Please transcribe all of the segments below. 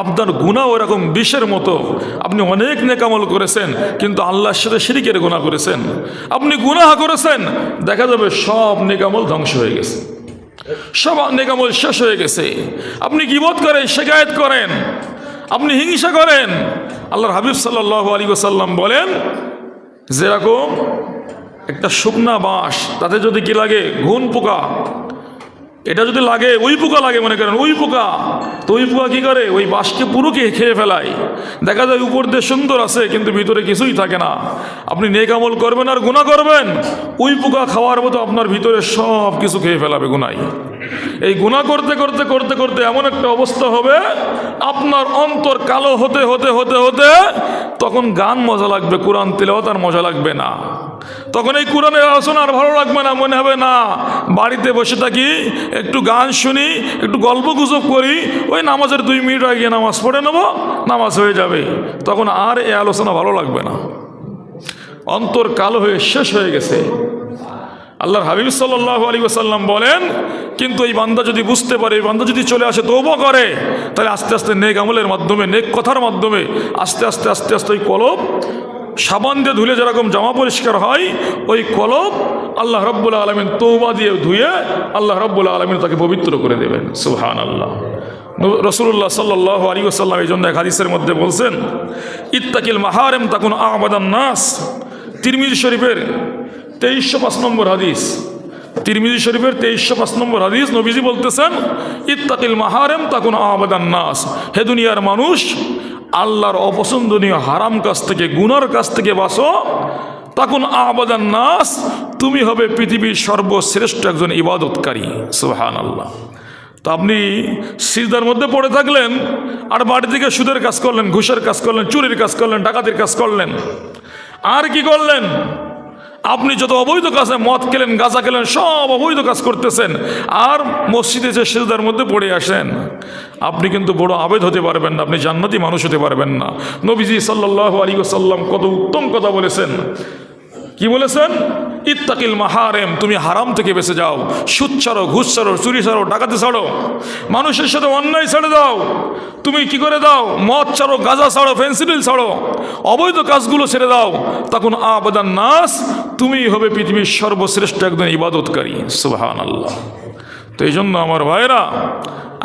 আপনার গুনাহ এরকম বিষের মতো, আপনি অনেক নেক আমল করেছেন কিন্তু আল্লাহর সাথে শিরকের গুনাহ করেছেন, আপনি গুনাহ করেছেন, দেখা যাবে সব নেক আমল ধ্বংস হয়ে গেছে, সব নেক আমল শেষ হয়ে গেছে। আপনি গীবত করেন, শিকায়েত করেন, আপনি হিংসা করেন। আল্লাহর হাবিব সাল্লাল্লাহু আলাইহি ওয়াসাল্লাম বলেন, যেরকম একটা শুকনা বাঁশ, তাতে যদি কি লাগে, ঘুন পোকা, এটা যদি লাগে, ওই পোকা লাগে মনে করেন, ওই পোকা, তো ওই পোকা কী করে, ওই বাঁশকে পুরো খেয়ে ফেলায়। দেখা যায় উপর দিয়ে সুন্দর আছে কিন্তু ভিতরে কিছুই থাকে না। আপনি নেক আমল করবেন আর গুনাহ করবেন, ওই পোকা খাওয়ার মতো আপনার ভিতরে সব কিছু খেয়ে ফেলাবে গুনাহ। এই গুনাহ করতে করতে করতে করতে এমন একটা অবস্থা হবে, আপনার অন্তর কালো হতে হতে হতে হতে তখন গান মজা লাগবে, কোরআন তিলাওয়াত আর মজা লাগবে না। তখন এই কোরআনের আলোচনা আর ভালো লাগবে না, মনে হবে না বাড়িতে বসে থাকি, একটু গান শুনি, একটু গল্প গুজব করি, ওই নামাজের 2 মিনিট আগে নামাজ পড়ে নেব, নামাজ হয়ে যাবে। তখন আর এই আলোচনা ভালো লাগবে না, অন্তর কালো হয়ে শেষ হয়ে গেছে। আল্লাহর হাবিব সাল্লাল্লাহু আলাইহি ওয়াসাল্লাম বলেন, কিন্তু এই বান্দা যদি বুঝতে পারে, এই বান্দা যদি চলে আসে, তওবা করে, তাহলে আস্তে আস্তে নেক আমলের মাধ্যমে, নেক কথার মাধ্যমে আস্তে আস্তে আস্তে আস্তে ওই কলব সাবান দিয়ে ধুলে যেরকম জামা পরিষ্কার হয়, ওই কলব আল্লাহ রাব্বুল আলামিন তওবা দিয়ে ধুয়ে আল্লাহ রাব্বুল আলামিন তাকে পবিত্র করে দেবেন। সুবহানাল্লাহ। রাসূলুল্লাহ সাল্লাল্লাহু আলাইহি ওয়াসাল্লাম এই জন্য এক হাদিসের মধ্যে বলছেন, ইত্তাকিল মাহারিম তাকুন আ'বাদান নাস। তিরমিজি শরীফের 2305 নম্বর হাদিস, তিরমিজি শরীফের 2305 নম্বর হাদিস, নবীজি বলতেছেন, ইত্তাকিল মাহারিম তাকুন আ'বাদান নাস। হে দুনিয়ার মানুষ, আল্লাহর অপছন্দনীয় হারাম কাজ থেকে, গুনার কাজ থেকে বাঁচো। তাকুন আ'বাদান নাস, তুমি হবে পৃথিবীর সর্বশ্রেষ্ঠ একজন ইবাদতকারী। সুবহানাল্লাহ। তো আপনি সিজদার মধ্যে পড়ে থাকলেন আর বাড়ি থেকে সুদের কাজ করলেন, ঘুষের কাজ করলেন, চুরির কাজ করলেন, ডাকাতির কাজ করলেন, আর কি করলেন? আপনি যত অবৈধ কাজে, মদ খেলেন, গাঁজা খেলেন, সব অবৈধ কাজ করতেছেন, আর মসজিদে যে সিজদার মধ্যে পড়ে আসেন, আপনি কিন্তু বড় আবেদ হতে পারবেন না, আপনি জান্নাতি মানুষ হতে পারবেন না। নবীজি সাল্লাল্লাহু আলাইহি ওয়াসাল্লাম কত উত্তম কথা বলেছেন। কি বলেছেন? ইত্তাকিল মাহারিম, তুমি হারাম থেকে বেঁচে যাও, সুদ ছাড়ো, ঘুষ ছাড়ো, চুরি ছাড়ো, ডাকাতি ছাড়ো, মানুষের সাথে অন্যায় ছেড়ে দাও। তুমি কি করে দাও? মদ ছাড়ো, গাঁজা ছাড়ো, ফেন্সিডিল ছাড়ো, অবৈধ কাজগুলো ছেড়ে দাও। তখন আ'বাদান নাস, তুমি হবে পৃথিবীর সর্বশ্রেষ্ঠ একজন ইবাদতকারী। সুবহানাল্লাহ। তো এই জন্য আমার ভাইরা,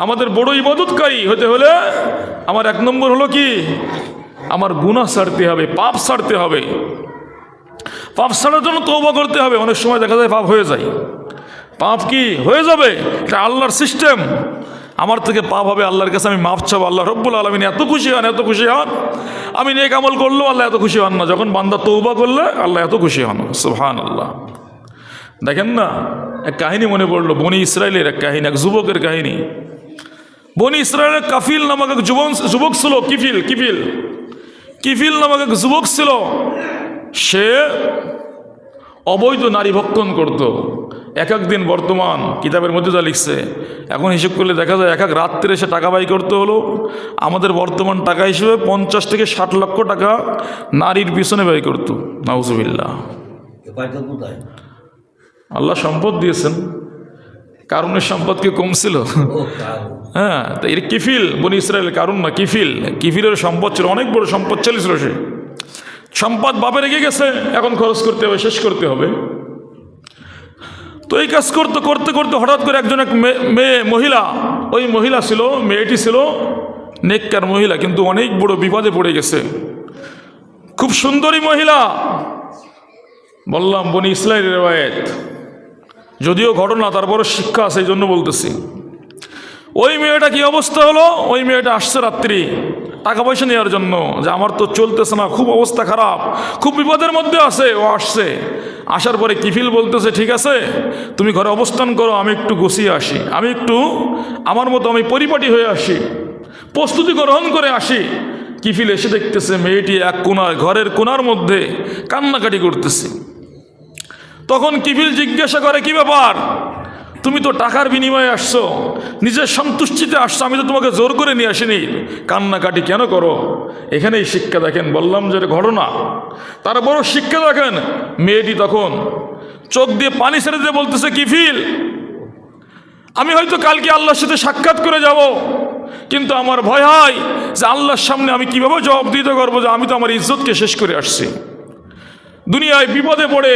আমাদের বড় ইবাদতকারী হতে হলে আমার 1 নম্বর হলো কি, আমার গুনাহ ছাড়তে হবে, পাপ ছাড়তে হবে। পাপ ছাড়ার জন্য তওবা করতে হবে। অনেক সময় দেখা যায় পাপ হয়ে যায়। পাপ কি হয়ে যাবে, এটা আল্লাহর সিস্টেম। আমার থেকে পাপ হবে, আল্লাহর কাছে আমি মাফ চাবো, আল্লাহ রাব্বুল আলামিন এত খুশি হন, এত খুশি হন। আমি নেক আমল করলেও আল্লাহ এত খুশি হন না, যখন বান্দা তওবা করলে আল্লাহ এত খুশি হন। সুবহানাল্লাহ। দেখেন না, এক কাহিনী মনে পড়লো, বনি ইসরায়েলের এক কাহিনী, এক যুবকের কাহিনী। বনি ইসরায়েলের কাফিল নামক এক যুবক ছিল, কিফিল নামক এক যুবক ছিল। সে অবৈধ নারী ভক্ষণ করত। এক দিন, বর্তমান কিতাবের মধ্যে যা লিখছে, এখন হিসেব করলে দেখা যায় এক রাত্রে সে টাকা ব্যয় করতে হলো। আমাদের বর্তমান টাকা হিসেবে 50 থেকে 60 লক্ষ টাকা নারীর পিছনে ব্যয় করত। নাউজুবিল্লাহ। আল্লাহ সম্পদ দিয়েছেন, কারণের সম্পদ কি কম ছিল? হ্যাঁ, তো এর কিফিল, বনি ইসরায়েল, কারণ না, কিফিলের সম্পদ ছিল, অনেক বড় সম্পদ ছিল। সে সম্পদ বাপে রেখে গেছে, এখন খরচ করতে হবে, শেষ করতে হবে। তো এই কাজ করতে করতে করতে হঠাৎ করে একজন, এক মহিলা, ওই মহিলা ছিল, মেয়েটি ছিল নেককার মহিলা, কিন্তু অনেক বড় বিপদে পড়ে গেছে। খুব সুন্দরী মহিলা, বললাম বনি ইসরায়েলের রিওয়ায়াত, যদিও ঘটনা, তারপরে শিক্ষা আছে, এই জন্য বলতেছি। ওই মেয়েটা কি অবস্থা হলো, ওই মেয়েটা আসছে রাত্রি টাকা পয়সা নেওয়ার জন্য, যে আমার তো চলতেছে না, খুব অবস্থা খারাপ, খুব বিপদের মধ্যে আছে। ও আসছে, আসার পরে কিফিল বলতেছে, ঠিক আছে তুমি ঘরে অবস্থান করো, আমি একটু গুছিয়ে আসি, আমি একটু আমার মতো আমি পরিপাটি হয়ে আসি, প্রস্তুতি গ্রহণ করে আসি। কিফিল এসে দেখতেছে মেয়েটি এক কোণার, ঘরের কোণার মধ্যে কান্নাকাটি করতেছে। তখন কিফিল জিজ্ঞাসা করে, কি ব্যাপার, তুমি তো টাকার বিনিময়ে আসছো, নিজের সন্তুষ্টিতে আসছো, আমি তো তোমাকে জোর করে নিয়ে আসিনি, কান্নাকাটি কেন করো? এখানেই শিক্ষা দেখেন, বললাম যে ঘটনা, তারপরও শিক্ষা দেখেন। মেয়েটি তখন চোখ দিয়ে পানি ছেড়ে দিয়ে বলতেছে, কিফিল, আমি হয়তো কালকে আল্লাহর সাথে সাক্ষাৎ করে যাব, কিন্তু আমার ভয় হয় যে আল্লাহর সামনে আমি কিভাবে জবাব দিতে পারবো যে আমি তো আমার ইজ্জতকে শেষ করে আসছি, দুনিয়ায় বিপদে পড়ে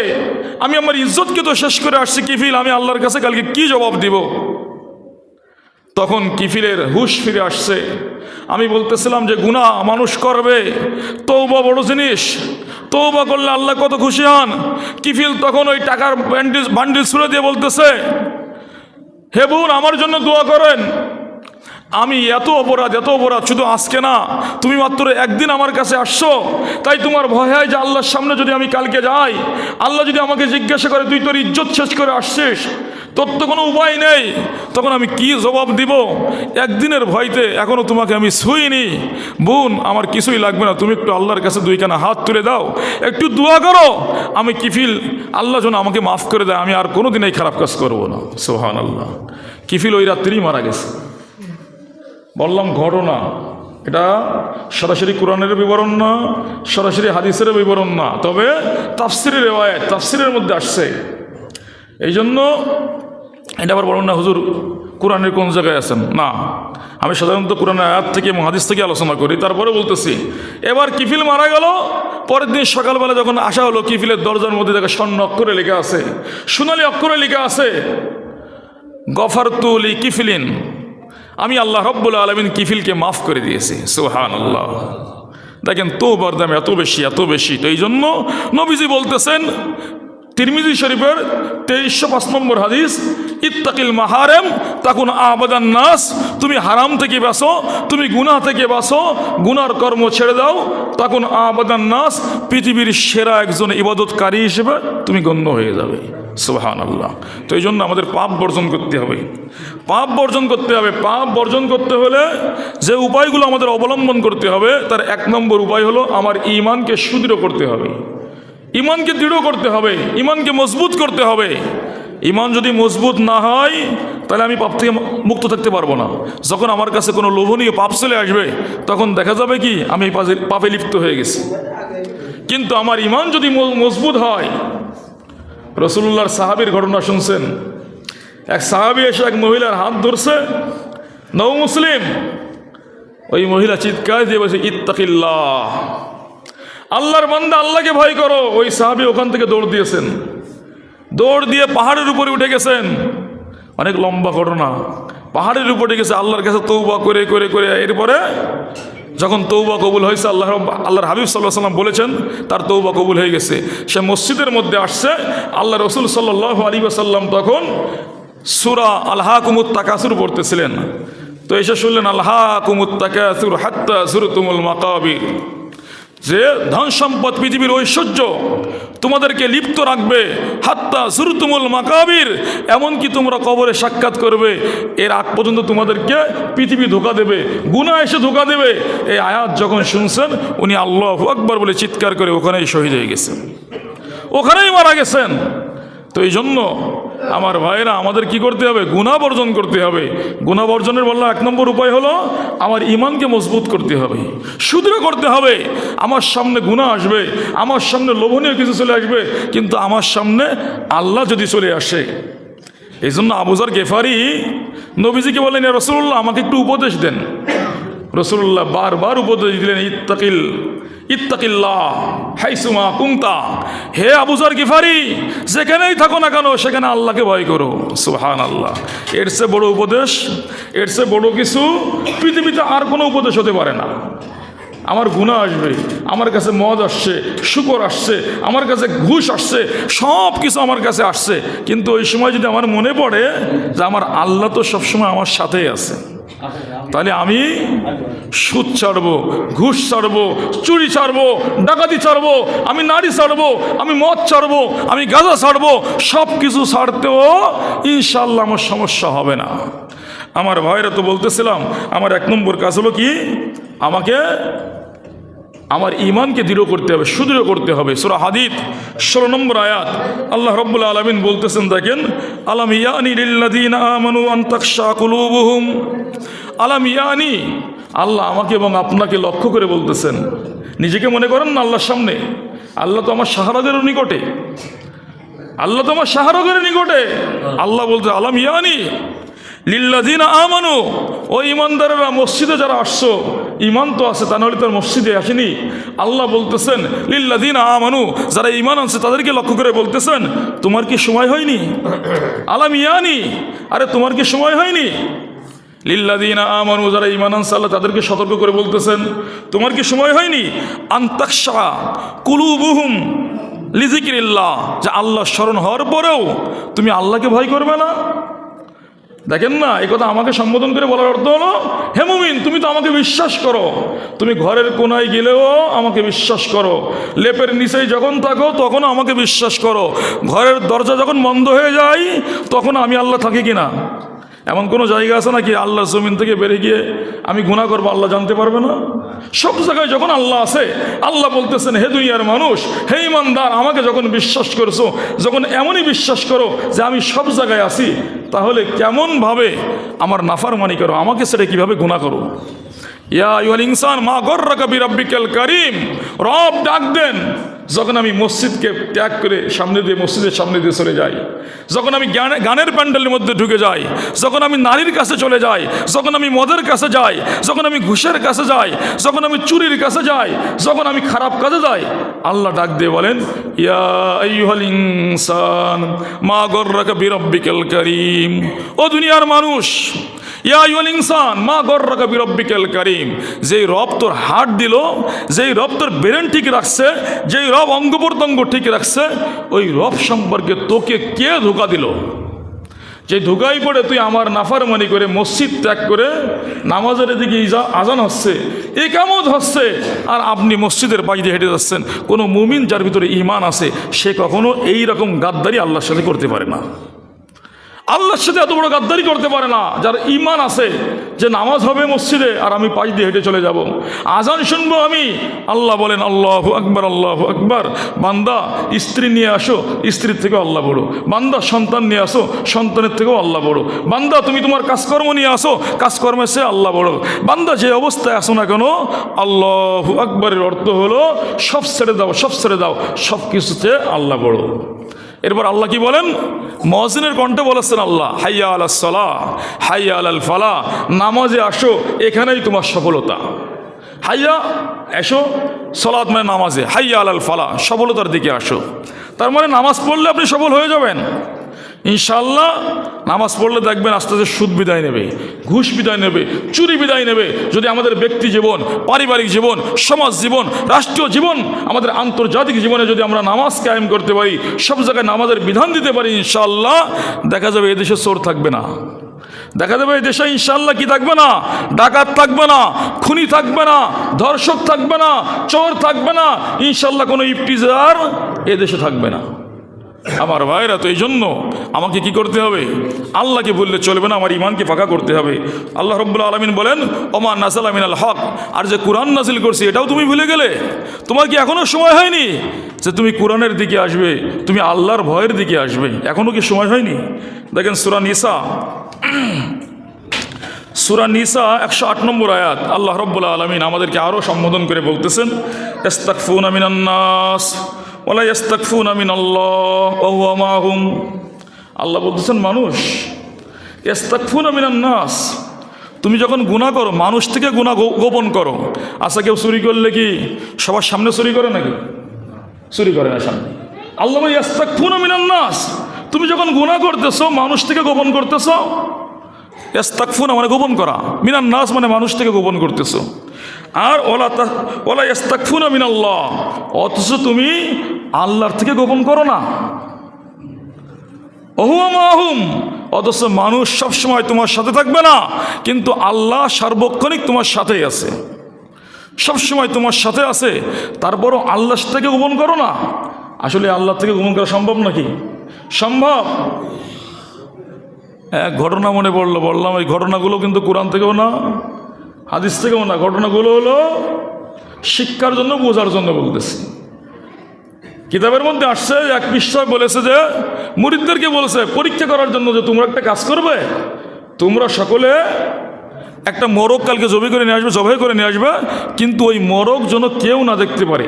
আমি আমার ইজ্জতকে তো শেষ করে আসছি কিফিল, আমি আল্লাহর কাছে কালকে কি জবাব দিব। তখন কিফিলের হুঁশ ফিরে আসছে। আমি বলতেছিলাম যে গুনাহ মানুষ করবে, তওবা বড় জিনিস, তওবা করলে আল্লাহ কত খুশি হন। কিফিল তখন ওই টাকার বান্ডিল ছুঁড়ে দিয়ে বলতেছে, হে বোন আমার জন্য দোয়া করেন, আমি এত অপরাধ শুধু আজকে না, তুমি মাত্র একদিন আমার কাছে আসছো, তাই তোমার ভয় হয় যে আল্লাহর সামনে যদি আমি কালকে যাই, আল্লাহ যদি আমাকে জিজ্ঞাসা করে তুই তোর ইজ্জত শেষ করে আসছিস, তোর তো কোনো উপায় নেই, তখন আমি কি জবাব দিব। একদিনের ভয়তে এখনো তোমাকে আমি ছুঁইনি। বোন আমার কিছুই লাগবে না, তুমি একটু আল্লাহর কাছে দুইখানা হাত তুলে দাও, একটু দোয়া করো, আমি কিফিল আল্লাহ যেন আমাকে মাফ করে দেয়, আমি আর কোনোদিন এই খারাপ কাজ করবো না। সুবহানাল্লাহ। কিফিল ওই রাত্রেই মারা গেছে। বললাম ঘটনা, এটা সরাসরি কোরআনের বিবরণ না, সরাসরি হাদিসের বিবরণ না, তবে তাফসিরের রিওয়ায়াত, তাফসিরের মধ্যে আসছে। এই জন্য এটা আবার বলুন না হুজুর কোরআনের কোন জায়গায় আছেন, না, আমি সাধারণত কোরআনের আয়াত থেকে এবং হাদিস থেকে আলোচনা করি। তারপরে বলতেছি, এবার কিফিল মারা গেল। পরের দিন সকালবেলা যখন আসা হলো, কিফিলের দরজার মধ্যে দেখে স্বর্ণ অক্ষরে লেখা আছে, সোনালী অক্ষরে লেখা আছে, গফারতু লি কিফিলিন, আমি আল্লাহ রব্বুল আলামিন কিফিলকে মাফ করে দিয়েছি। সুবহানাল্লাহ। দেখেন তওবার দাম এত বেশি। তো এই জন্য নবীজি বলতেছেন তিরমিজি শরীফের 2305 নম্বর হাদিস, ইত্তাকিল মাহারেম তাকুন আবাদান নাস, তুমি হারাম থেকে বাঁচো, তুমি গুনাহ থেকে বাঁচো, গুনার কর্ম ছেড়ে দাও, তাকুন আবাদান নাস, পৃথিবীর সেরা একজন ইবাদতকারী হিসেবে তুমি গণ্য হয়ে যাবে। সুবহানাল্লাহ। তো এই জন্য আমাদের পাপ বর্জন করতে হবে, পাপ বর্জন করতে হলে যে উপায়গুলো আমাদের অবলম্বন করতে হবে, তার 1 নম্বর উপায় হলো আমার ঈমানকে সুদৃঢ় করতে হবে, ঈমানকে দৃঢ় করতে হবে, ঈমানকে মজবুত করতে হবে। ঈমান যদি মজবুত না হয় তাহলে আমি পাপ থেকে মুক্ত থাকতে পারবো না। যখন আমার কাছে কোনো লোভনীয় পাপ চলে আসবে, তখন দেখা যাবে কি আমি পাপে লিপ্ত হয়ে গেছি। কিন্তু আমার ঈমান যদি মজবুত হয়, রাসূলুল্লাহর সাহাবীর ঘটনা শুনছেন, এক সাহাবী এসে এক মহিলার হাত ধরছে, নও মুসলিম, ওই মহিলা চিৎকার দিয়ে বলছে ইত্তাকিল্লাহ, আল্লাহর বান্দা আল্লাহকে ভয় করো। ওই সাহাবী ওখান থেকে দৌড় দিয়েছেন, দৌড় দিয়ে পাহাড়ের উপরে উঠে গেছেন। অনেক লম্বা ঘটনা, পাহাড়ের উপরে গেছে, আল্লাহর কাছে তওবা করে করে করে, এরপরে যখন তওবা কবুল হয়েছে, আল্লাহর হাবিব সাল্লাল্লাহু আলাইহি ওয়াসাল্লাম বলেছেন তার তওবা কবুল হয়ে গেছে। সে মসজিদের মধ্যে আসছে, আল্লাহ রাসূল সাল্লাল্লাহু আলাইহি ওয়াসাল্লাম তখন সূরা আলহাকুমুত তাকাসুর পড়তেছিলেন। তো এসে শুনলেন আলহাকুমুত তাকাসুর হাত্তা যুরতুমুল মাকাবির, যে ধন সম্পদ পৃথিবীর ঐশ্বর্য তোমাদেরকে লিপ্ত রাখবে, হাত্তা যুরতুমুল মাকাবির, এমনকি তোমরা কবরে সাক্ষাৎ করবে, এর আগ পর্যন্ত তোমাদেরকে পৃথিবী ধোঁকা দেবে, গুনাহ এসে ধোঁকা দেবে। এই আয়াত যখন শুনছেন, উনি আল্লাহু আকবার বলে চিৎকার করে ওখানেই শহীদ হয়ে গেছেন, ওখানেই মারা গেছেন। তো এই জন্য আমার ভাইরা আমাদের কি করতে হবে? গুনাহ বর্জন করতে হবে। গুনাহ বর্জনের বললাম 1 নম্বর উপায় হলো আমার ঈমানকে মজবুত করতে হবে, সুদৃঢ় করতে হবে। আমার সামনে গুনাহ আসবে, আমার সামনে লোভনীয় কিছু চলে আসবে, কিন্তু আমার সামনে আল্লাহ যদি চলে আসে, এই জন্য আবু যর গেফারি নবীজিকে বললেন, ইয়া রাসূলুল্লাহ আমাকে একটু উপদেশ দেন। রাসূলুল্লাহ বারবার উপদেশ দিলেন, ইত্তাকিল্লাহ হাইসুমা কুনতা, হে আবু যর গিফারি যেখানেই থাকো না কেন সেখানে আল্লাহকে ভয় করো। সুবহানাল্লাহ। এর চেয়ে বড় উপদেশ, এর চেয়ে বড় কিছু পৃথিবীতে আর কোনো উপদেশ হতে পারে না। আমার গুনাহ আসবে, আমার কাছে মদ আসছে, শুকর আসছে, আমার কাছে ঘুষ আসছে, সব কিছু আমার কাছে আসছে, কিন্তু ওই সময় যদি আমার মনে পড়ে যে আমার আল্লাহ তো সবসময় আমার সাথেই আছে, তাহলে আমি সুদ ছাড়বো, ঘুষ ছাড়বো, চুরি ছাড়বো, ডাকাতি ছাড়বো, আমি নারী ছাড়বো, আমি মদ ছাড়বো, আমি গাঁজা ছাড়বো, সব কিছু ছাড়তেও ইনশাআল্লাহ আমার সমস্যা হবে না। আমার ভাইরা তো বলতেছিলাম, আমার 1 নম্বর কাজ হলো কি, আমাকে আমার ঈমানকে দৃঢ় করতে হবে, সুদৃঢ় করতে হবে। সূরা হাদীদ 16 নম্বর আয়াত আল্লাহ রাব্বুল আলামিন বলতেছেন, দেখেন, আলাম ইয়ানি লিল্লাযীনা আমানু আন তাখশা কুলুবুহুম, আলাম ইয়ানি, আল্লাহ আমাকে এবং আপনাকে লক্ষ্য করে বলতেছেন। নিজেকে মনে করেন না আল্লাহর সামনে, আল্লাহ তো আমার শাহরাগের নিকটে, আল্লাহ তো আমার শাহরাগের নিকটে। আল্লাহ বলতে আলাম ইয়ানি, লিল্লাযিনা আমানু, ও ইমানদারেরা মসজিদে যারা আসছো, ইমান তো আছে, তা নাহলে তার মসজিদে আসেনি। আল্লাহ বলতেছেন লিল্লাযিনা আমানু, যারা ইমান আনছে তাদেরকে লক্ষ্য করে বলতেছেন তোমার কি সময় হয়নি? আলাম ইয়ানি, আরে তোমার কি সময় হয়নি? লিল্লাযিনা আমানু, যারা ইমান আনছে আল্লাহ তাদেরকে সতর্ক করে বলতেছেন তোমার কি সময় হয়নি? আনতাকশা কুলুবুহুম লিযিকরিল্লাহ, যে আল্লাহ স্মরণ হওয়ার পরেও তুমি আল্লাহকে ভয় করবে না। দেখেন না, এই কথা আমাকে সম্বোধন করে বলার অর্থ হলো, হে মুমিন তুমি তো আমাকে বিশ্বাস করো, তুমি ঘরের কোনায় গেলেও আমাকে বিশ্বাস করো, লেপের নিচেই যখন থাকো তখনও আমাকে বিশ্বাস করো, ঘরের দরজা যখন বন্ধ হয়ে যায় তখন আমি আল্লাহ থাকি কিনা? এমন কোনো জায়গা আছে নাকি আল্লাহ জমিন থেকে বেরিয়ে গিয়ে আমি গুনাহ করবো আল্লাহ জানতে পারবে না? সব জায়গায় যখন আল্লাহ আছে, আল্লাহ বলতেছেন হে দুনিয়ার মানুষ, হে ইমানদার, আমাকে যখন বিশ্বাস করছো, যখন এমনই বিশ্বাস করো যে আমি সব জায়গায় আছি, তাহলে কেমনভাবে আমার নাফরমানি করো, আমাকে সেটা কিভাবে গুনাহ করো? ইয়া আইয়ুহাল ইনসান মা গররাকা বিরাব্বিকাল কারীম, রব ডাক দেন যখন আমি মসজিদকে ত্যাগ করে মসজিদের সামনে দিয়ে চলে যাই, যখন আমি গানের প্যান্ডেলের মধ্যে ঢুকে যাই, যখন আমি নারীর কাছে চলে যাই, যখন আমি মদের কাছে যাই, যখন আমি ঘুষের কাছে যাই, যখন আমি চুরির কাছে যাই, যখন আমি খারাপ কাজে যাই, আল্লাহ ডাক দিয়ে বলেন ইয়া আইয়ুহাল ইনসান মা গররাকা বিরাব্বিকাল কারীম, ও দুনিয়ার মানুষ, ইয়া আইয়ুহাল ইনসান মা গররাকা বিরাব্বিকাল কারীম, যেই রব তোর হার্ট দিল, যেই রব তোর ব্রেন ঠিক রাখছে, যেই রব অঙ্গ প্রত্যঙ্গ ঠিক রাখছে, ওই রব সম্পর্কে তোকে কে ধোঁকা দিল? যে ধোঁকায় পড়ে তুই আমার নাফরমানি করে মসজিদ ত্যাগ করে নামাজের দিকে আজান হচ্ছে, ইকামত হচ্ছে, আর আপনি মসজিদের বাইরে হেঁটে যাচ্ছেন। কোনো মুমিন যার ভিতরে ঈমান আছে সে কখনো এই রকম গাদ্দারি আল্লাহর সাথে করতে পারে না, আল্লাহর সাথে এত বড় গাদ্দারি করতে পারে না। যার ঈমান আছে যে নামাজ হবে মসজিদে আর আমি পাশ দিয়ে হেঁটে চলে যাব, আজান শুনবো আমি, আল্লাহ বলেন আল্লাহু আকবার আল্লাহু আকবার, বান্দা স্ত্রী নিয়ে আসো, স্ত্রীর থেকেও আল্লাহ বড়, বান্দা সন্তান নিয়ে আসো, সন্তানের থেকেও আল্লাহ বড়, বান্দা তুমি তোমার কাজকর্ম নিয়ে আসো, কাজকর্মের সে আল্লাহ বড়, বান্দা যে অবস্থায় আসো না কেন, আল্লাহু আকবারের অর্থ হলো সব ছেড়ে দাও, সব ছেড়ে দাও, সব কিছুতে আল্লাহ বড়। এরপর আল্লাহ কি বলেন? মুয়াজ্জিনের কণ্ঠে বলেছেন আল্লাহ হাইয়া আলাস সালাহ হাইয়া আলাল ফালাহ, নামাজে আসো, এখানেই তোমার সফলতা। হাইয়া এসো, সালাত মানে নামাজে, হাইয়া আলাল ফালাহ সফলতার দিকে আসো। তার মানে নামাজ পড়লে আপনি সফল হয়ে যাবেন ইনশাআল্লাহ। নামাজ পড়লে দেখবেন আস্তে আস্তে সুদ বিদায় নেবে, ঘুষ বিদায় নেবে, চুরি বিদায় নেবে। যদি আমাদের ব্যক্তি জীবন, পারিবারিক জীবন, সমাজ জীবন, রাষ্ট্রীয় জীবন, আমাদের আন্তর্জাতিক জীবনে যদি আমরা নামাজ কায়েম করতে পারি, সব জায়গায় নামাজের বিধান দিতে পারি, ইনশাআল্লাহ দেখা যাবে এদেশে চোর থাকবে না, দেখা যাবে এই দেশে ইনশাআল্লাহ কি থাকবে না? ডাকাত থাকবে না, খুনি থাকবে না, ধর্ষক থাকবে না, চোর থাকবে না, ইনশাআল্লাহ কোনো ইফতিজার এ দেশে থাকবে না। আমার ভাইরা, তো এই জন্য আমাকে কি করতে হবে? আল্লাহকে বললে চলবে না, আমার ইমানকে পাকা করতে হবে। আল্লাহ রাব্বুল আলামিন বলেন ওমা নাযালা মিনাল হক, আর যে কোরআন নাজিল করছি এটাও তুমি ভুলে গেলে? তোমার কি এখনো সময় হয়নি যে তুমি কোরআনের দিকে আসবে, তুমি আল্লাহর ভয়ের দিকে আসবে? এখনো কি সময় হয়নি? দেখেন সূরা নিসা, সূরা নিসা 108 নম্বর আয়াত, আল্লাহ রাব্বুল আলামিন আমাদেরকে আরও সম্বোধন করে বলতেছেন ইস্তাগফুনা মিনান নাস ওয়ালা ইস্তাগফুনা মিনাল্লাহ ওয়া হুয়া মাহুম। আল্লাহ বলতেছেন মানুষ, ইস্তাগফুনা মিনান নাস, তুমি যখন গুনাহ করো মানুষ থেকে গুনাহ গোপন করো। আচ্ছা, কেউ চুরি করলে কি সবার সামনে চুরি করে নাকি? চুরি করে না সামনে। আল্লাহ বলে ইস্তাগফুনা মিনান নাস, তুমি যখন গুনাহ করতেছো মানুষ থেকে গোপন করতেছো। ইস্তাগফুনা মানে গোপন করা, মিনান নাস মানে মানুষ থেকে গোপন করতেছো। আর ওলা ইস্তাগফুনা মিনাল্লাহ, অথচ তুমি আল্লাহর থেকে গোপন করো না। ওহুয়া মাহুম, অথচ মানুষ সবসময় তোমার সাথে থাকবে না, কিন্তু আল্লাহ সার্বক্ষণিক তোমার সাথেই আছে, সবসময় তোমার সাথে আছে। তারপরও আল্লাহ থেকে গোপন করো না। আসলে আল্লাহ থেকে গোপন করা সম্ভব নাকি? সম্ভব। এক ঘটনা মনে পড়লো, বললাম এই ঘটনাগুলো কিন্তু কোরআন থেকেও না, হাদিস থেকেও না। ঘটনাগুলো হলো শিক্ষার জন্য, বোঝার জন্য বলতেছি। কিতাবের মধ্যে আসছে, এক পৃষ্ঠায় বলেছে যে মুরিদদেরকে বলেছে পরীক্ষা করার জন্য যে তোমরা একটা কাজ করবে, তোমরা সকলে একটা মোরগ কালকে জবাই করে নিয়ে আসবে, কিন্তু ওই মোরগ যেন কেউ না দেখতে পারে,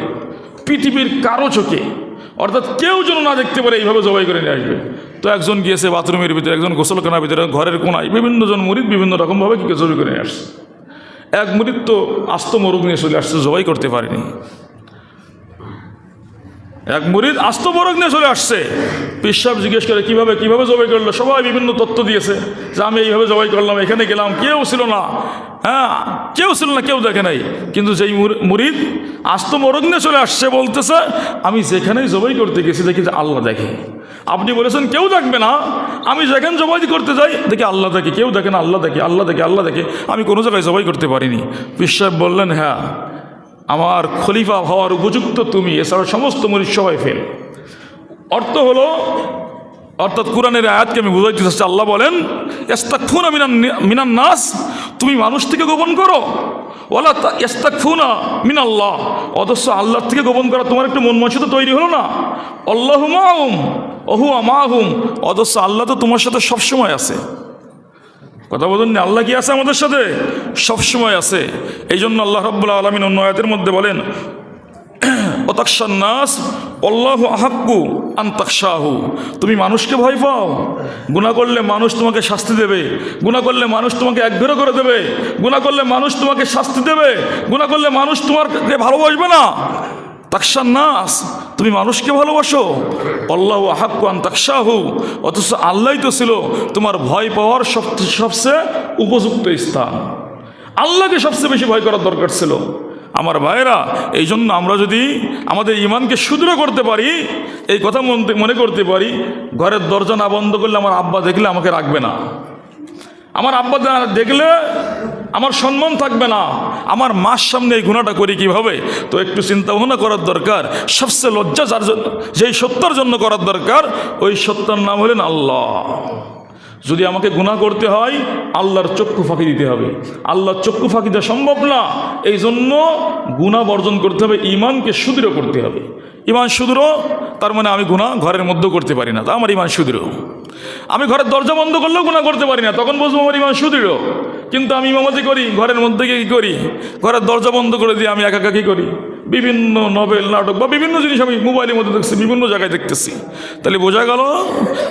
পৃথিবীর কারো চোখে, অর্থাৎ কেউ যেন না দেখতে পারে, এইভাবে জবাই করে নিয়ে আসবে। তো একজন গিয়েছে বাথরুমের ভিতরে, একজন গোসলখানার ভিতরে, ঘরের কোনায়, বিভিন্ন জন মুরিদ বিভিন্ন রকমভাবে কি জবাই করে নিয়ে আসছে। এক মুরিদ তো আস্ত মোরগ নিয়ে চলে আসছে, জবাই করতে পারেনি। এক মুরিদ আস্ত মোরগ নিয়ে চলে আসছে। পীর সাহেব জিজ্ঞেস করে কিভাবে জবাই করলো? সবাই বিভিন্ন তথ্য দিয়েছে যে আমি এইভাবে জবাই করলাম, এখানে গেলাম, কেউ ছিল না, হ্যাঁ কেউ ছিল না, কেউ দেখে নাই। কিন্তু যেই মুরিদ আস্ত মোরগ নিয়ে চলে আসছে বলতেছে আমি যেখানেই জবাই করতে গেছি দেখি যে আল্লাহ দেখে। আপনি বলেছেন কেউ দেখবে না, আমি যেখানে জবাই করতে যাই দেখি আল্লাহ দেখে, কেউ দেখে না, আল্লাহ দেখে, আল্লাহ দেখে, আল্লাহ দেখে, আমি কোনো জায়গায় জবাই করতে পারিনি। পীর সাহেব বললেন হ্যাঁ, আমার খলিফা হওয়ার উপযুক্ত তুমি, এছাড়া সমস্ত মুরিদ সবাই ফেল। অর্থ হলো, অর্থাৎ কোরআনের আয়াতকে আমি বুঝাইতে চাচ্ছি, আল্লাহ বলেন ইস্তাকফুনা মিনান নাস, তুমি মানুষ থেকে গোপন করো, ওয়ালা ইস্তাকফুনা মিনাল্লাহ, অথচ আল্লাহ থেকে গোপন করা তোমার একটু মন মানসিকতা তৈরি হলো না? আল্লাহু মাহুম ওহুয়া মাহুম, অথচ আল্লাহ তো তোমার সাথে সবসময় আছে। কথা বলুন না, আল্লাহ কি আছে আমাদের সাথে? সবসময় আছে। এই জন্য আল্লাহ রাব্বুল আলামিন অন্য আয়াতের মধ্যে বলেন ওয়াতাখশান নাস আল্লাহু আহাক্কু আন তাখশাহু, তুমি মানুষকে ভয় পাও। গুনাহ করলে মানুষ তোমাকে শাস্তি দেবে, গুনাহ করলে মানুষ তোমাকে একঘরে করে দেবে, গুনাহ করলে মানুষ তোমাকে শাস্তি দেবে, গুনাহ করলে মানুষ তোমাকে ভালোবাসবে না। তাখশান নাস, তুমি মানুষকে ভালোবাসো। আল্লাহু আহাক্কু আন তাখশাহু, অথচ আল্লাহই তো ছিল তোমার ভয় পাওয়ার সবচেয়ে উপযুক্ত স্থান। আল্লাহকে সবচেয়ে বেশি ভয় করার দরকার ছিল। আমার ভাইয়েরা, এই জন্য আমরা যদি আমাদের ইমানকে সুদৃঢ় করতে পারি, এই কথা মনে করতে পারি, ঘরের দরজা না বন্ধ করলে আমার আব্বা দেখলে আমাকে রাখবে না, আমার আব্বা দেখলে আমার সম্মান থাকবে না, আমার মার সামনে এই গুনাহটা করি কীভাবে, তো একটু চিন্তা ভাবনা করার দরকার। সবচেয়ে লজ্জা যার জন্য, যেই সত্যের জন্য করার দরকার, ওই সত্যের নাম হলেন আল্লাহ। যদি আমাকে গুনাহ করতে হয়, আল্লাহর চক্ষু ফাঁকি দিতে হবে। আল্লাহর চক্ষু ফাঁকি দেওয়া সম্ভব না, এই জন্য গুনাহ বর্জন করতে হবে, ইমানকে সুদৃঢ় করতে হবে। ইমান সুদৃঢ় তার মানে আমি গুনাহ ঘরের মধ্যে করতে পারি না, তা আমার ইমান সুদৃঢ়। আমি ঘরের দরজা বন্ধ করলেও গুনাহ করতে পারি না, তখন বলবো আমার ইমান সুদৃঢ়। কিন্তু আমি ইমামতি করি, ঘরের মধ্যে গিয়ে কী করি? ঘরের দরজা বন্ধ করে দিয়ে আমি একা কী করি? বিভিন্ন নভেল, নাটক বা বিভিন্ন জিনিস আমি মোবাইলের মধ্যে দেখছি, বিভিন্ন জায়গায় দেখতেছি। তাহলে বোঝা গেল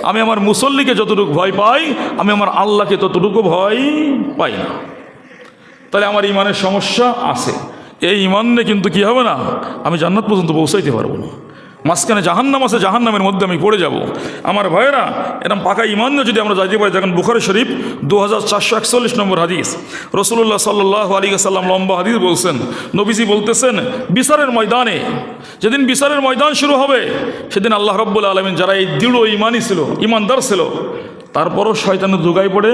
আমি আমার মুসল্লিকে যতটুকু ভয় পাই, আমি আমার আল্লাহকে ততটুকু ভয় পাই না। তাহলে আমার ইমানের সমস্যা আছে। এই ইমান নিয়ে কিন্তু কী হবে না, আমি জান্নাত পর্যন্ত পৌঁছাইতে পারবো না। মাঝখানে জাহান্নাম আছে, জাহান্নামের মধ্যে আমি পড়ে যাব। আমার ভাইয়েরা, এরকম পাকা ইমান নিয়ে যদি আমরা যাইতে পারি, দেখেন বুখারী শরীফ 2441 নম্বর হাদিস, রাসূলুল্লাহ সাল্লাল্লাহু আলাইহি ওয়াসাল্লাম লম্বা হাদিস বলছেন, নবীজি বলতেছেন বিচারের ময়দানে, যেদিন বিচারের ময়দান শুরু হবে, সেদিন আল্লাহ রাব্বুল আলামিন যারা এই দৃঢ় ইমানই ছিল, ইমানদার ছিল, তারপরও শয়তানের ধোঁকায় পড়ে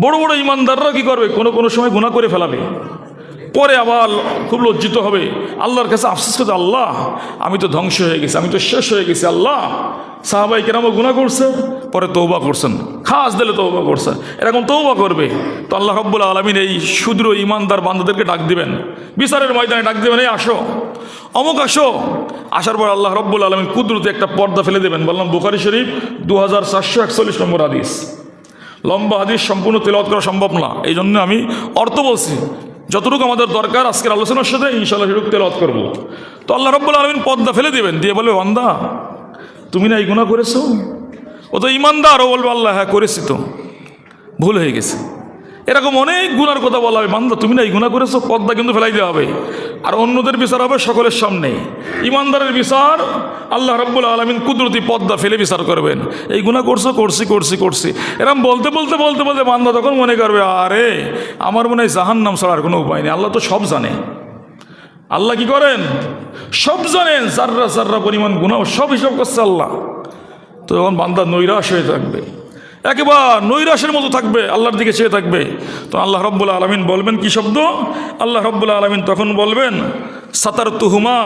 বড় বড় ইমানদাররা কী করবে, কোনো সময় গুনাহ করে ফেলাবে, পরে আবার খুব লজ্জিত হবে, আল্লাহর কাছে আফসোস করছে, আল্লাহ আমি তো ধ্বংস হয়ে গেছি, আমি তো শেষ হয়ে গেছি। আল্লাহ, সাহাবাই কেরামও গুনাহ করছে, পরে তওবা করছেন, খাস দিলে তওবা করছেন, এরকম তওবা করবে। তো আল্লাহ রাব্বুল আলামিন এই সুদৃঢ় ইমানদার বান্দাদেরকে ডাক দিবেন, বিচারের ময়দানে ডাক দিবেন, এই আসো, অমুক আসো। আসার পর আল্লাহ রাব্বুল আলামিন কুদরতে একটা পর্দা ফেলে দেবেন। বললাম বুখারী শরীফ 2441 নম্বর হাদিস। লম্বা হাদিস সম্পূর্ণ তেলাওয়াত করা সম্ভব না, এই জন্য আমি অর্থ বলছি, যতটুকু আমাদের দরকার আজকের আলোচনার সাথে ইনশাআল্লাহ সেটুকু তেলাওয়াত করব। তো আল্লাহ রাব্বুল আলামিন পর্দা ফেলে দিবেন, দিয়ে বলবে, বান্দা তুমি না এই গুনাহ করেছো? ও তো ইমানদার, ও বলবে আল্লাহ হ্যাঁ করেছি, তো ভুল হয়ে গেছে। এরকম অনেক গুনার কথা বলা হবে, বান্দা তুমি না এই গুনাহ করেছো, পর্দা কিন্তু ফেলাই দেওয়া হবে। আর অন্যদের বিচার হবে সকলের সামনে। ইমানদারের বিচার আল্লাহ রাব্বুল আলামিন কুদরতি পর্দা ফেলে বিচার করবেন, এই গুনাহ করছো, করছি। এরকম বলতে বান্দা তখন মনে করবে, আরে আমার মনে হয় জাহান্নাম ছাড়ার কোনো উপায় নেই। আল্লাহ তো সব জানে। আল্লাহ কি করেন? সব জানেন, যার্রা পরিমাণ গুনাহ সব হিসাব করছে আল্লাহ। তো যখন বান্দা নৈরাশ হয়ে থাকবে, একেবারে নৈরাশের মতো থাকবে, আল্লাহর দিকে চেয়ে থাকবে, তো আল্লাহ রাব্বুল আলামিন বলবেন কি শব্দ? আল্লাহ রাব্বুল আলামিন তখন বলবেন, সাতারতুহুমা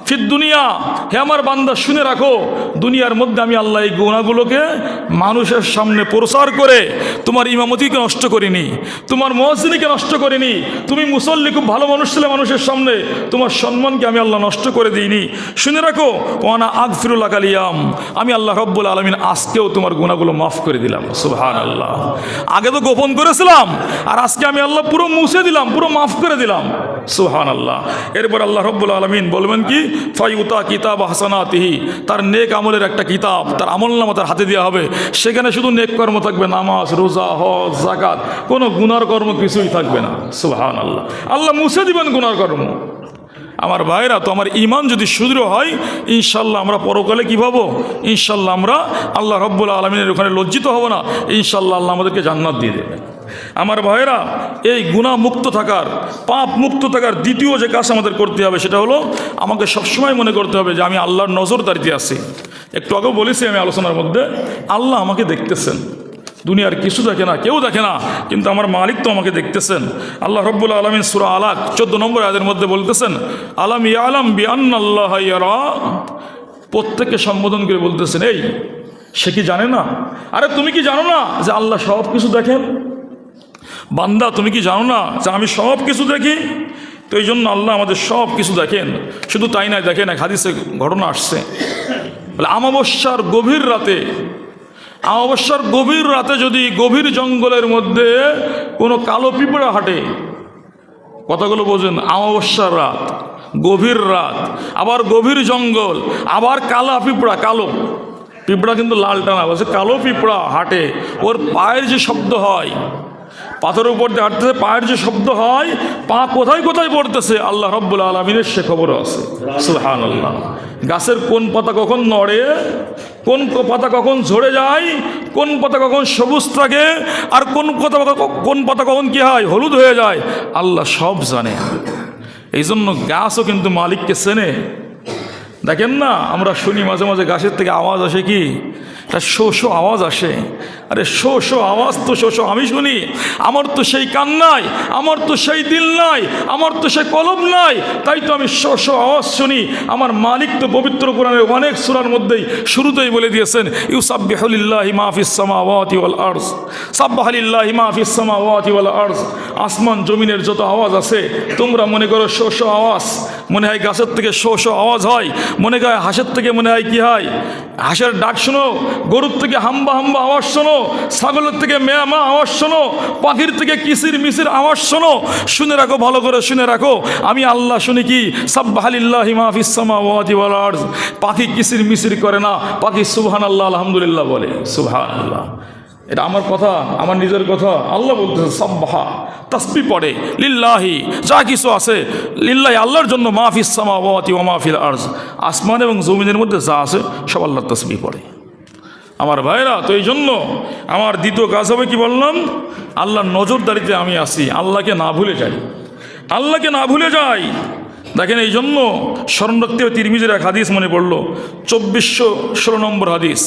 ফিদ দুনিয়া, হে আমার বান্দা শুনে রাখো, দুনিয়ার মধ্যে আমি আল্লাহ এই গুনাহগুলোকে মানুষের সামনে প্রচার করে তোমার ইমামতিকে নষ্ট করিনি, তোমার মুয়াজ্জিনকে নষ্ট করিনি, তুমি মুসল্লি খুব ভালো মানুষ ছিলে মানুষের সামনে, তোমার সম্মানকে আমি আল্লাহ নষ্ট করে দিইনি। শুনে রাখো, ওয়ানা আগফিরু লাকাল ইয়াম, আমি আল্লাহ রাব্বুল আলামিন আজকেও তোমার গুনাহগুলো মাফ করে দিলাম। সুবহানাল্লাহ। আগে তো গোপন করেছিলাম, আর আজকে আমি আল্লাহ পুরো মুছে দিলাম, পুরো মাফ করে দিলাম। সুবহানাল্লাহ। এরপর আল্লাহ রাব্বুল আলামিন বলবেন কি? ফায়ুতা কিতাব হাসানাতিহি, তার নেক আমলের একটা কিতাব, তার আমলনামা তার হাতে দেওয়া হবে। সেখানে শুধু নেক কর্ম থাকবে, নামাজ, রোজা, হজ, যাকাত, কোনো গুনার কর্ম কিছুই থাকবে না। সুবহানাল্লাহ, আল্লাহ মুছে দিবেন গুনার কর্ম। আমার ভাইরা, তো আমার ঈমান যদি সুদৃঢ় হয়, ইনশাল্লাহ আমরা পরকালে কী পাবো? ইনশাল্লাহ আমরা আল্লাহ রব্বুল আলমিনের ওখানে লজ্জিত হব না, ইনশাল্লাহ আল্লাহ আমাদেরকে জান্নাত দিয়ে দেবে। আমার ভাইরা, এই গুনাহ মুক্ত থাকার, পাপ মুক্ত থাকার দ্বিতীয় যে কাজ আমাদের করতে হবে, সেটা হলো আমাকে সবসময় মনে করতে হবে যে আমি আল্লাহর নজরদারিতে আছি। একটু আগেও বলেছি আমি আলোচনার মধ্যে, আল্লাহ আমাকে দেখতেছেন। দুনিয়ার কিছু দেখে না, কেউ দেখে না, কিন্তু আমার মালিক তো আমাকে দেখতেছেন। আল্লাহ রব্বুল আলামিন সূরা আলাক 14 নম্বর আয়াতের মধ্যে বলতেছেন, আলাম ইয়ালাম বিআন্নাল্লাহা ইয়ারা। প্রত্যেককে সম্বোধন করে বলতেছেন, এই সে কি জানে না? আরে তুমি কি জানো না যে আল্লাহ সব কিছু দেখেন? বান্দা, তুমি কি জানো না যে আমি সব কিছু দেখি? তো এই জন্য আল্লাহ আমাদের সব কিছু দেখেন। শুধু তাই নয়, দেখেন এক হাদিসে ঘটনা আসছে, বলে অমাবস্যার গভীর রাতে যদি গভীর জঙ্গলের মধ্যে কোনো কালো পিঁপড়া হাঁটে, কথাগুলো বোঝেন, অমাবস্যার রাত, গভীর রাত, আবার গভীর জঙ্গল, আবার কালো পিঁপড়া কিন্তু লালটা না, বলছে কালো পিঁপড়া হাঁটে, ওর পায়ের যে শব্দ হয়, পাথরের উপর দিয়ে হাঁটতেছে, পায়ের যে শব্দ হয়, পা কোথায় কোথায় পড়তেছে আল্লাহ রব্বুল আলামিনের সে খবরও আছে। সুবহানাল্লাহ। গাছের কোন পাতা কখন নড়ে, কোন পাতা কখন ঝরে যায়, কোন পাতা কখন সবুজ থাকে, আর কোন পাতা কখন কি হয়, হলুদ হয়ে যায়, আল্লাহ সব জানে। এই জন্য গাছও কিন্তু মালিককে চেনে। দেখেন না, আমরা শুনি মাঝে মাঝে গাছের থেকে আওয়াজ আসে, কি একটা শো শো আওয়াজ আসে। আরে শো শো আওয়াজ তো শো শো আমি শুনি, আমার তো সেই কান নাই, আমার তো সেই দিল নাই, আমার তো সেই কলম নাই, তাই তো আমি শো শো আওয়াজ শুনি। আমার মালিক তো পবিত্র কোরআনের অনেক সূরার মধ্যেই শুরুতেই বলে দিয়েছেন, ইউসাব্বিহু লিল্লাহি মা ফিস সামাওয়াতি ওয়াল আরজ, সাব্বাহা লিল্লাহি মা ফিস সামাওয়াতি ওয়াল আরজ। আসমান জমিনের যত আওয়াজ আছে, তোমরা মনে করো শো শো আওয়াজ, মনে হয় গাছের থেকে শো শো আওয়াজ হয়, মনে হয় হাঁসের থেকে মনে হয় কি হয়, হাঁসের ডাক শোনো, গরুর থেকে হাম্বা হাম্বা আওয়াজ শোনো, ছাগলের থেকে মেয়া মা আওয়াজ শোনো, পাখির থেকে কিসির মিসির আওয়াজ শোনো। শুনে রাখো, ভালো করে শুনে রাখো, আমি আল্লাহ শুনি কি, সাব্বাহা লিল্লাহি মা ফিস সামাওয়াতি ওয়াল আরজ। পাখি কিসির মিসির করে না, পাখি সুবহানাল্লাহ আলহামদুলিল্লাহ বলে। সুবহানাল্লাহ, এটা আমার কথা, আমার নিজের কথা। আল্লাহ বলতেছে সাব্বাহা, তাসবিহ পড়ে, লিল্লাহি, যা কিছু আছে লিল্লাহি, আল্লাহর জন্য, মা ফিস সামাওয়াতি ওয়া মা ফিল আরজ, আসমান এবং জমিনের মধ্যে যা আছে সব আল্লাহর তাসবিহ পড়ে। আমার ভাইরা, তো এই জন্য আমার দ্বিতীয় কাজ হবে, কি বললাম, আল্লাহর নজরদারিতে আমি আসি, আল্লাহকে না ভুলে যাই। দেখেন, এই জন্য স্মরণ রাখতে হবে, তিরমিজির এক হাদিস মনে পড়লো, 2416 নম্বর হাদিস।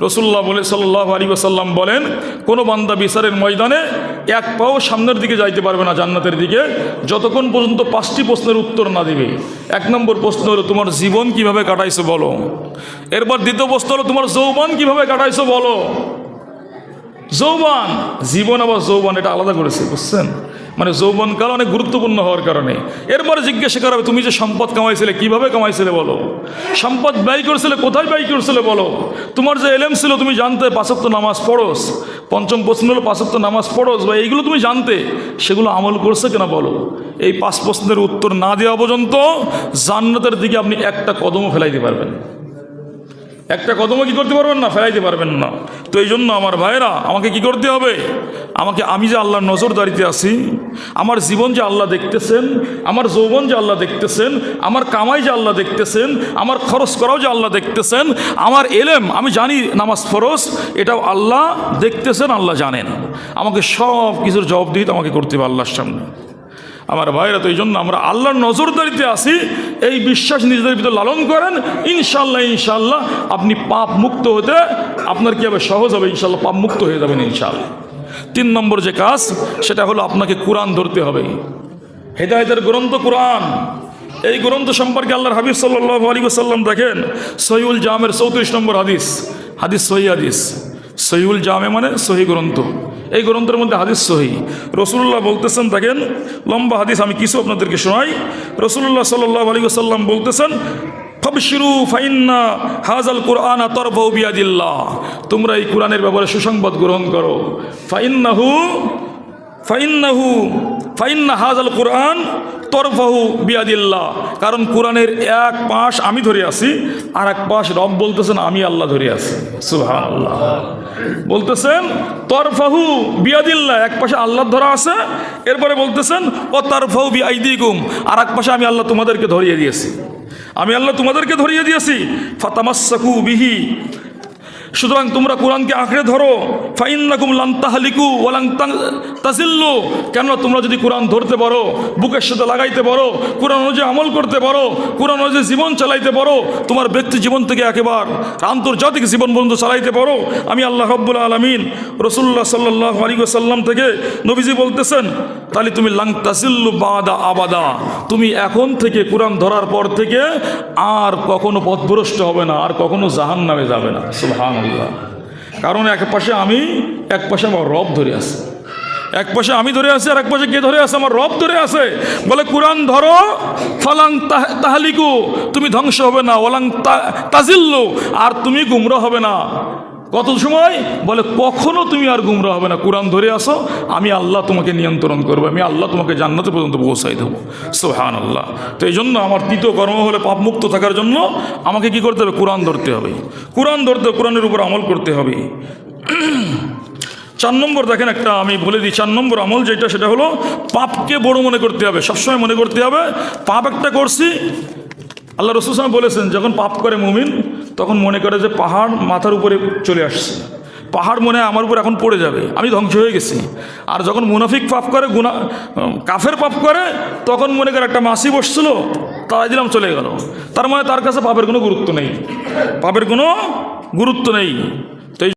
রসুল্লাহ বলে সাল্লাল্লাহু আলাইহি ওয়াসাল্লাম বলেন, কোনো বান্দা বিচারের ময়দানে এক পাও সামনের দিকে যাইতে পারবে না জান্নাতের দিকে, যতক্ষণ পর্যন্ত 5টি প্রশ্নের উত্তর না দিবে। 1 নম্বর প্রশ্ন হলো, তোমার জীবন কিভাবে কাটাইছো বলো। এরপর দ্বিতীয় প্রশ্ন হলো, তোমার যৌবন কিভাবে কাটাইছো বলো। যৌবন, জীবন আবার যৌবন এটা আলাদা করেছে, বুঝছেন, মানে যৌবনকাল অনেক গুরুত্বপূর্ণ হওয়ার কারণে। এরপরে জিজ্ঞাসা করা হবে, তুমি যে সম্পদ কামাইছিলে কিভাবে কামাইছিলে বলো। সম্পদ ব্যয় করেছিলে কোথায় ব্যয় করেছিলে বলো। তোমার যে এলেম ছিল তুমি জানতে 5 ওয়াক্ত নামাজ পড়োস, 5ম প্রশ্ন হলো 5 ওয়াক্ত নামাজ পড়োস, বা এইগুলো তুমি জানতে, সেগুলো আমল করছে কিনা বলো। এই 5 প্রশ্নের উত্তর না দেওয়া পর্যন্ত জান্নাতের দিকে আপনি একটা কদমও ফেলাইতে পারবেন, একটা কদমও কি করতে পারবেন না, ফেলাইতে পারবেন না। তো এই জন্য আমার ভাইরা, আমাকে কি করতে হবে, আমি যে আল্লাহর নজরদারিতে আছি, আমার জীবন যে আল্লাহ দেখতেছেন, আমার যৌবন যে আল্লাহ দেখতেছেন, আমার কামাই যে আল্লাহ দেখতেছেন, আমার খরচ করাও যে আল্লাহ দেখতেছেন, আমার এলেম, আমি জানি নামাজ ফরজ, এটাও আল্লাহ দেখতেছেন, আল্লাহ জানেন। আমাকে সব কিছুর জবাবদিহিতা আমাকে করতে হবে আল্লাহর সামনে। আমার ভাইরা, তো এই জন্য আমরা আল্লাহর নজরদারিতে আসি, এই বিশ্বাস নিজেদের ভিতরে লালন করেন, ইনশাল্লাহ আপনি পাপ মুক্ত হতে আপনার কী হবে, সহজ হবে, ইনশাল্লাহ পাপ মুক্ত হয়ে যাবেন ইনশাল্লাহ। 3 নম্বর যে কাজ, সেটা হলো আপনাকে কোরআন ধরতে হবে। হেদায়েতের গ্রন্থ কোরআন, এই গ্রন্থ সম্পর্কে আল্লাহর হাবিব সাল্লাল্লাহু আলাইহি ওয়াসাল্লাম দেখেন, সহিহুল জামের 34 নম্বর হাদিস, সহিহ হাদিস, সহিহুল জামে মানে সহি গ্রন্থ, এই গ্রন্থের মধ্যে হাদিস সহি। রসুল্লাহ বলতেছেন, দেখেন লম্বা হাদিস, আমি কিছু আপনাদেরকে শোনাই। রসুল্লাহ সাল্লাল্লাহু আলাইহি ওয়াসাল্লাম বলতেছেন, ফাবশিরু ফাইন্না হাযাল কুরআন তারফাউ বিয়াদিল্লাহ, তোমরা এই কোরআনের ব্যাপারে সুসংবাদ গ্রহণ করো। ফাইন্নাহু ফাইন্না হাজাল কোরআন তরফাহু বিয়াদিল্লাহ, কারণ কোরআনের এক পাশ আমি ধরে আছি, আর এক পাশ রব বলতেছেন আমি আল্লাহ ধরে আছি। সুবহানাল্লাহ। বলতেছেন তরফাহু বিয়াদিল্লাহ, এক পাশে আল্লাহ ধরা আছে, এরপরে বলতেছেন ও তরফাহু বিআইদিকুম, আর এক পাশে আমি আল্লাহ তোমাদেরকে ধরিয়ে দিয়েছি, আমি আল্লাহ তোমাদেরকে ধরিয়ে দিয়েছি। ফাতামাসসাকু বিহি, সুতরাং তোমরা কোরআনকে আঁকড়ে ধরো। ফাইন্নাকুম লান তাহলিকু ওয়া লান তাজিল্লু, কেন তোমরা যদি কোরআন ধরতে পারো, বুকের সাথে লাগাইতে পারো, কোরআন অনুযায়ী আমল করতে পারো, কোরআন অনুযায়ী জীবন চালাইতে পারো, তোমার ব্যক্তি জীবন থেকে একেবারে আন্তর্জাতিক জীবন পর্যন্ত চালাইতে পারো, আমি আল্লাহ রাব্বুল আলামিন রাসূলুল্লাহ সাল্লাল্লাহু আলাইহি ওয়াসাল্লাম থেকে নবীজি বলতেছেন, তাহলে তুমি লান তাজিল্লু বাদা আবাদা, তুমি এখন থেকে কোরআন ধরার পর থেকে আর কখনো পথভ্রষ্ট হবে না, আর কখনো জাহান্নামে যাবে না। সুবহানাল্লাহ। কারণ এক পাশে আমি, এক পাশে আমার রব ধরে আছে, এক পাশে আমি ধরে আছি, আর এক পাশে কে ধরে আছে? আমার রব ধরে আছে। বলে কোরআন ধরো, ফালাং তাহলিকু, তুমি ধ্বংস হবে না, ওয়ালাং তাজিল্লু, আর তুমি গুমরা হবে না। কত সময়? বলে কখনো তুমি আর গুমরা হবে না, কোরআন ধরে আসো, আমি আল্লাহ তোমাকে নিয়ন্ত্রণ করবো, আমি আল্লাহ তোমাকে জান্নাতে পর্যন্ত পৌঁছাই দেবো। সুবহানাল্লাহ। তো এই জন্য আমার তৃতীয় কর্ম হলে পাপ মুক্ত থাকার জন্য আমাকে কি করতে হবে? কোরআন ধরতে হবে, কোরআন ধরতে, কোরআনের উপর আমল করতে হবে। 4 নম্বর দেখেন, একটা আমি বলে দিই, 4 নম্বর আমল যেটা, সেটা হলো পাপকে বড় মনে করতে হবে। সবসময় মনে করতে হবে পাপ একটা করছি। আল্লাহ রাসূল সাল্লাল্লাহু আলাইহি ওয়াসাল্লাম বলেছেন, যখন পাপ করে মুমিন তখন মনে করে যে পাহাড় মাথার উপরে চলে আসছে, পাহাড় মনে হয় আমার উপর এখন পড়ে যাবে, আমি ধ্বংস হয়ে গেছি। আর যখন মুনাফিক পাপ করে, কাফের পাপ করে, তখন মনে করে একটা মাছি বসছিল, তাই দিলাম চলে গেল। তার মানে তার কাছে পাপের কোনো গুরুত্ব নেই, পাপের কোনো গুরুত্ব নেই।